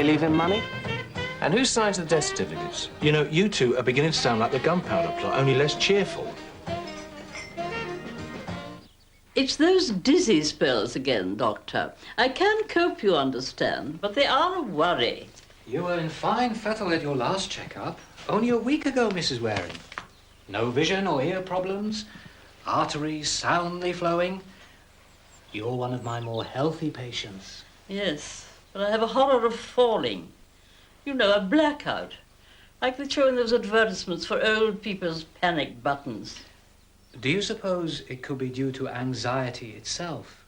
leave him money? And who signs the death certificates? You know, you two are beginning to sound like the gunpowder plot, only less cheerful. It's those dizzy spells again, Doctor. I can cope, you understand, but they are a worry. You were in fine fettle at your last checkup. Only a week ago, Mrs. Waring. No vision or ear problems. Arteries soundly flowing. You're one of my more healthy patients. Yes, but I have a horror of falling. You know, a blackout. Like they show in those advertisements for old people's panic buttons. Do you suppose it could be due to anxiety itself?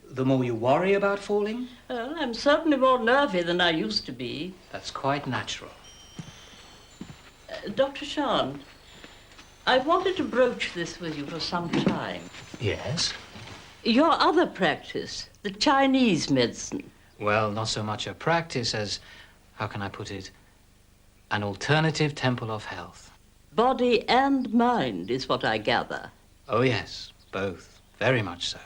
The more you worry about falling? Well, I'm certainly more nervy than I used to be. That's quite natural. Dr. Shan, I've wanted to broach this with you for some time. Yes? Your other practice, the Chinese medicine. Well, not so much a practice as, how can I put it, an alternative temple of health. Body and mind is what I gather. Oh, yes, both. Very much so.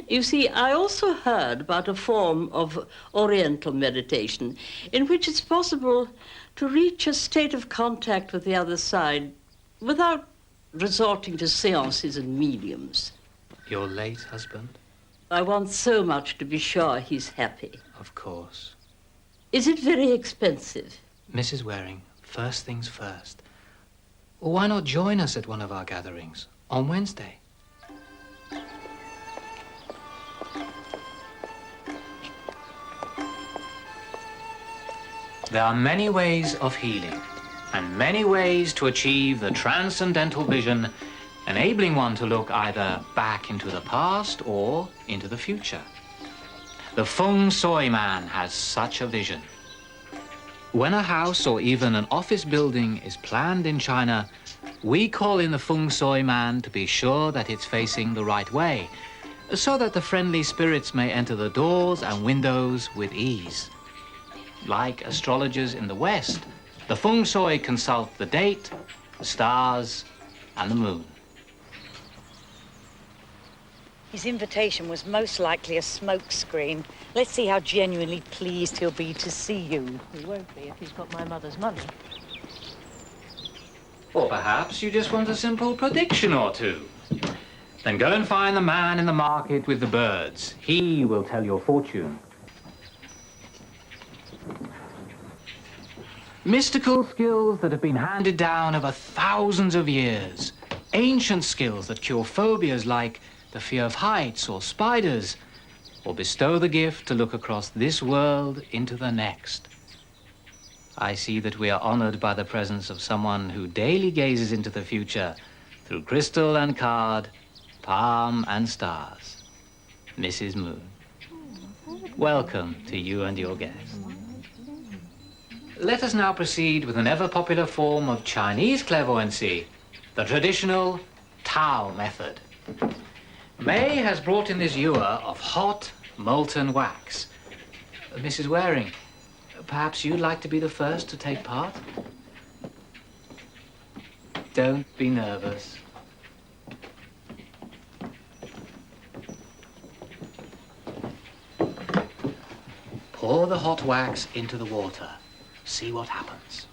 You see, I also heard about a form of oriental meditation in which it's possible to reach a state of contact with the other side without resorting to seances and mediums. Your late husband? I want so much to be sure he's happy. Of course. Is it very expensive? Mrs. Waring, first things first. Why not join us at one of our gatherings on Wednesday? There are many ways of healing, and many ways to achieve the transcendental vision, enabling one to look either back into the past or into the future. The feng shui man has such a vision. When a house or even an office building is planned in China, we call in the feng shui man to be sure that it's facing the right way, so that the friendly spirits may enter the doors and windows with ease. Like astrologers in the West, the feng shui consult the date, the stars, and the moon. His invitation was most likely a smokescreen. Let's see how genuinely pleased he'll be to see you. He won't be if he's got my mother's money. Or perhaps you just want a simple prediction or two. Then go and find the man in the market with the birds. He will tell your fortune. Mystical skills that have been handed down over thousands of years. Ancient skills that cure phobias like the fear of heights or spiders, or bestow the gift to look across this world into the next. I see that we are honored by the presence of someone who daily gazes into the future through crystal and card, palm and stars. Mrs. Moon. Welcome to you and your guest. Let us now proceed with an ever-popular form of Chinese clairvoyancy, the traditional Tao method. May has brought in this ewer of hot, molten wax. Mrs. Waring, perhaps you'd like to be the first to take part? Don't be nervous. Pour the hot wax into the water. See what happens.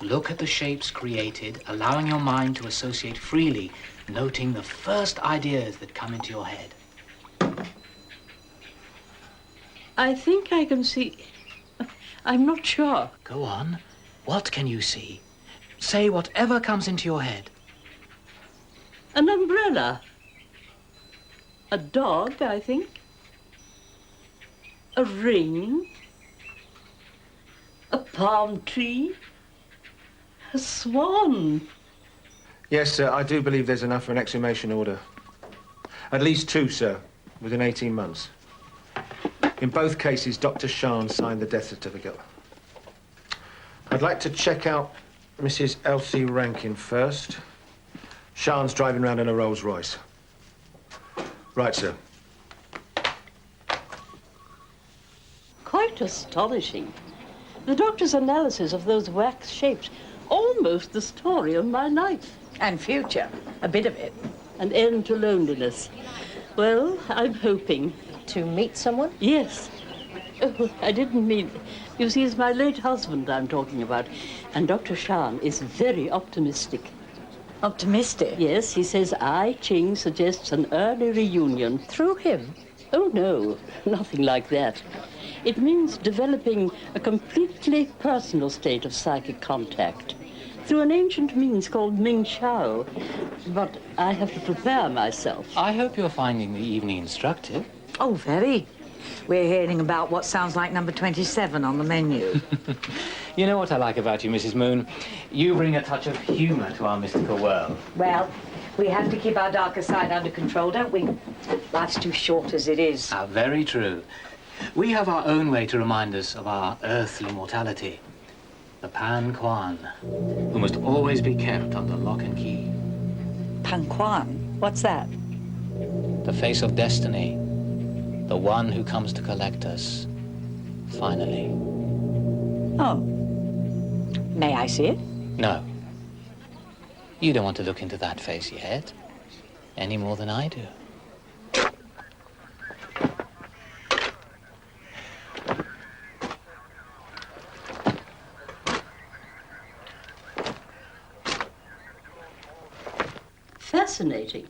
Look at the shapes created, allowing your mind to associate freely, noting the first ideas that come into your head. I think I can see... I'm not sure. Go on. What can you see? Say whatever comes into your head. An umbrella. A dog, I think. A ring. A palm tree. A swan. Yes, sir, I do believe there's enough for an exhumation order. At least 2, sir, within 18 months. In both cases, Dr. Shan signed the death certificate. I'd like to check out Mrs. Elsie Rankin first. Shan's driving around in a Rolls Royce. Right, sir. Quite astonishing. The doctor's analysis of those wax shapes, almost the story of my life. And future, a bit of it. An end to loneliness. Well, I'm hoping. To meet someone? Yes. Oh, I didn't mean... You see, it's my late husband I'm talking about. And Dr. Shan is very optimistic. Optimistic? Yes, he says I Ching suggests an early reunion. Through him? Oh, no, nothing like that. It means developing a completely personal state of psychic contact through an ancient means called Ming Chao. But I have to prepare myself. I hope you're finding the evening instructive. Oh, very. We're hearing about what sounds like number 27 on the menu. You know what I like about you, Mrs. Moon? You bring a touch of humour to our mystical world. Well, we have to keep our darker side under control, don't we? Life's too short as it is. Ah, very true. We have our own way to remind us of our earthly mortality. The Pan Quan, who must always be kept under lock and key. Pan Quan? What's that? The face of destiny. The one who comes to collect us. Finally. Oh. May I see it? No. You don't want to look into that face yet. Any more than I do. Fascinating.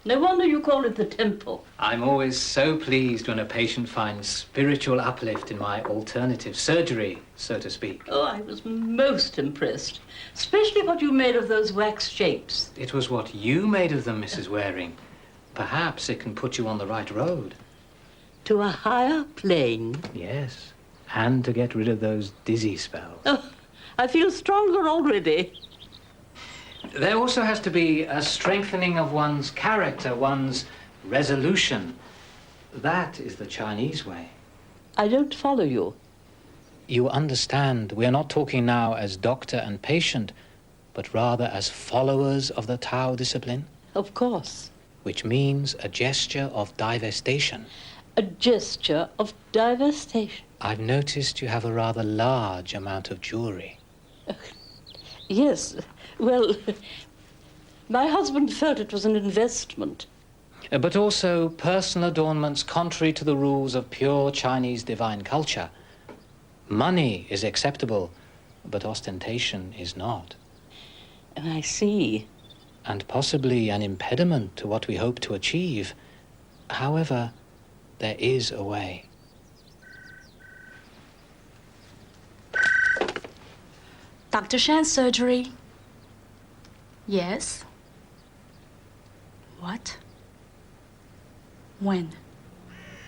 No wonder you call it the temple. I'm always so pleased when a patient finds spiritual uplift in my alternative surgery, so to speak. Oh, I was most impressed. Especially what you made of those wax shapes. It was what you made of them, Mrs. Waring. Perhaps it can put you on the right road. To a higher plane. Yes, and to get rid of those dizzy spells. Oh, I feel stronger already. There also has to be a strengthening of one's character, one's resolution. That is the Chinese way. I don't follow you. You understand, we are not talking now as doctor and patient, but rather as followers of the Tao discipline. Of course. Which means a gesture of divestation. A gesture of divestation. I've noticed you have a rather large amount of jewelry. Yes. Well, my husband felt it was an investment. But also personal adornments contrary to the rules of pure Chinese divine culture. Money is acceptable, but ostentation is not. I see. And possibly an impediment to what we hope to achieve. However, there is a way. Dr. Shan's surgery. Yes. What? When?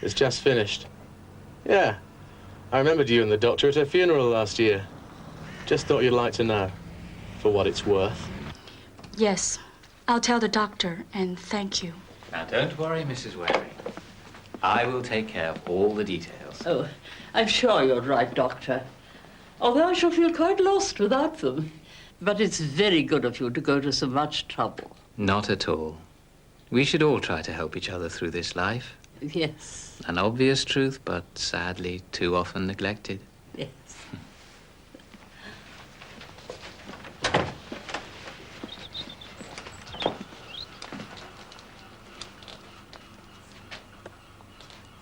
It's just finished. Yeah. I remembered you and the doctor at her funeral last year. Just thought you'd like to know, for what it's worth. Yes. I'll tell the doctor, and thank you. Now, don't worry, Mrs. Waring. I will take care of all the details. Oh, I'm sure you're right, Doctor. Although I shall feel quite lost without them. But it's very good of you to go to so much trouble. Not at all. We should all try to help each other through this life. Yes. An obvious truth, but sadly too often neglected. Yes.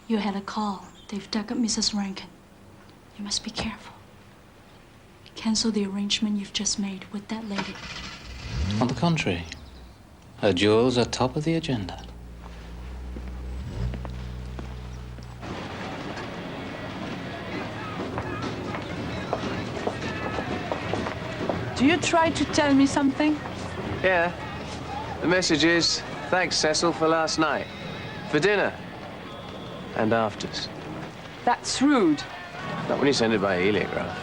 You had a call. They've dug up Mrs. Rankin. You must be careful. Cancel the arrangement you've just made with that lady. On the contrary, her jewels are top of the agenda. Do you try to tell me something? Yeah. The message is, thanks, Cecil, for last night. For dinner. And afters. That's rude. Not when you send it by heliograph.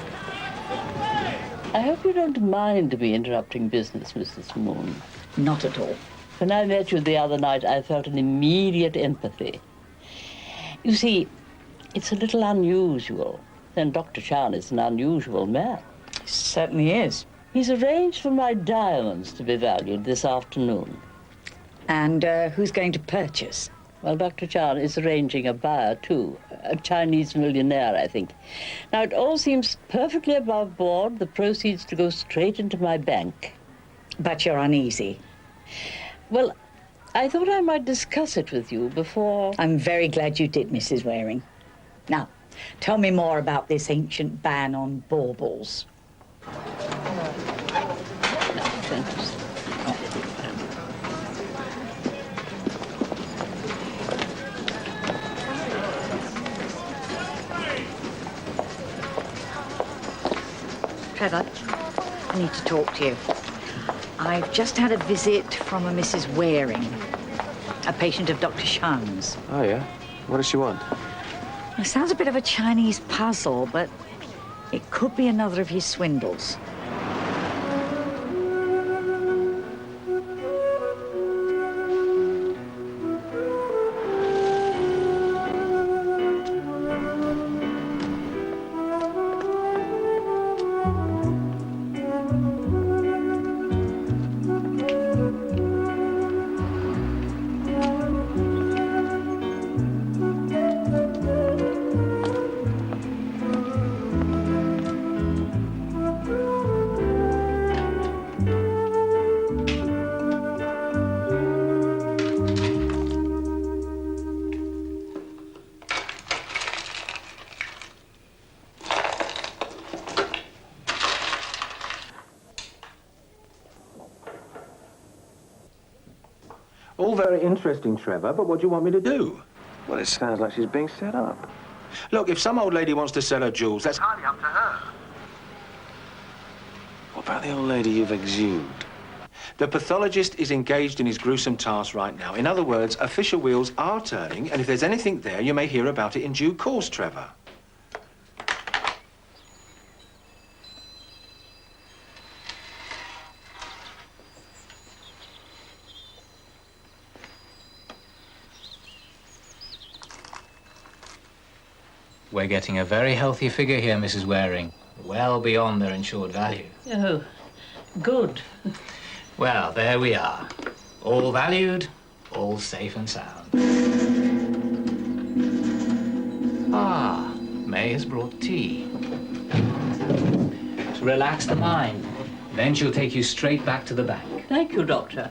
I hope you don't mind me interrupting business, Mrs. Moon. Not at all. When I met you the other night, I felt an immediate empathy. You see, it's a little unusual. And Dr. Shan is an unusual man. He certainly is. He's arranged for my diamonds to be valued this afternoon. And who's going to purchase? Well, Dr. Chan is arranging a buyer, too. A Chinese millionaire, I think. Now, it all seems perfectly above board, the proceeds to go straight into my bank. But you're uneasy. Well, I thought I might discuss it with you before... I'm very glad you did, Mrs. Waring. Now, tell me more about this ancient ban on baubles. Trevor, I need to talk to you. I've just had a visit from a Mrs. Waring, a patient of Dr. Shan's. Oh, yeah? What does she want? It sounds a bit of a Chinese puzzle, but it could be another of his swindles. All very interesting, Trevor, but what do you want me to do? Well, it sounds like she's being set up. Look, if some old lady wants to sell her jewels, that's highly up to her. What about the old lady you've exhumed? The pathologist is engaged in his gruesome task right now. In other words, official wheels are turning, and if there's anything there, you may hear about it in due course, Trevor. We're getting a very healthy figure here, Mrs. Waring. Well beyond their insured value. Oh, good. Well, there we are. All valued, all safe and sound. Ah, May has brought tea. To relax the mind. Then she'll take you straight back to the bank. Thank you, Doctor.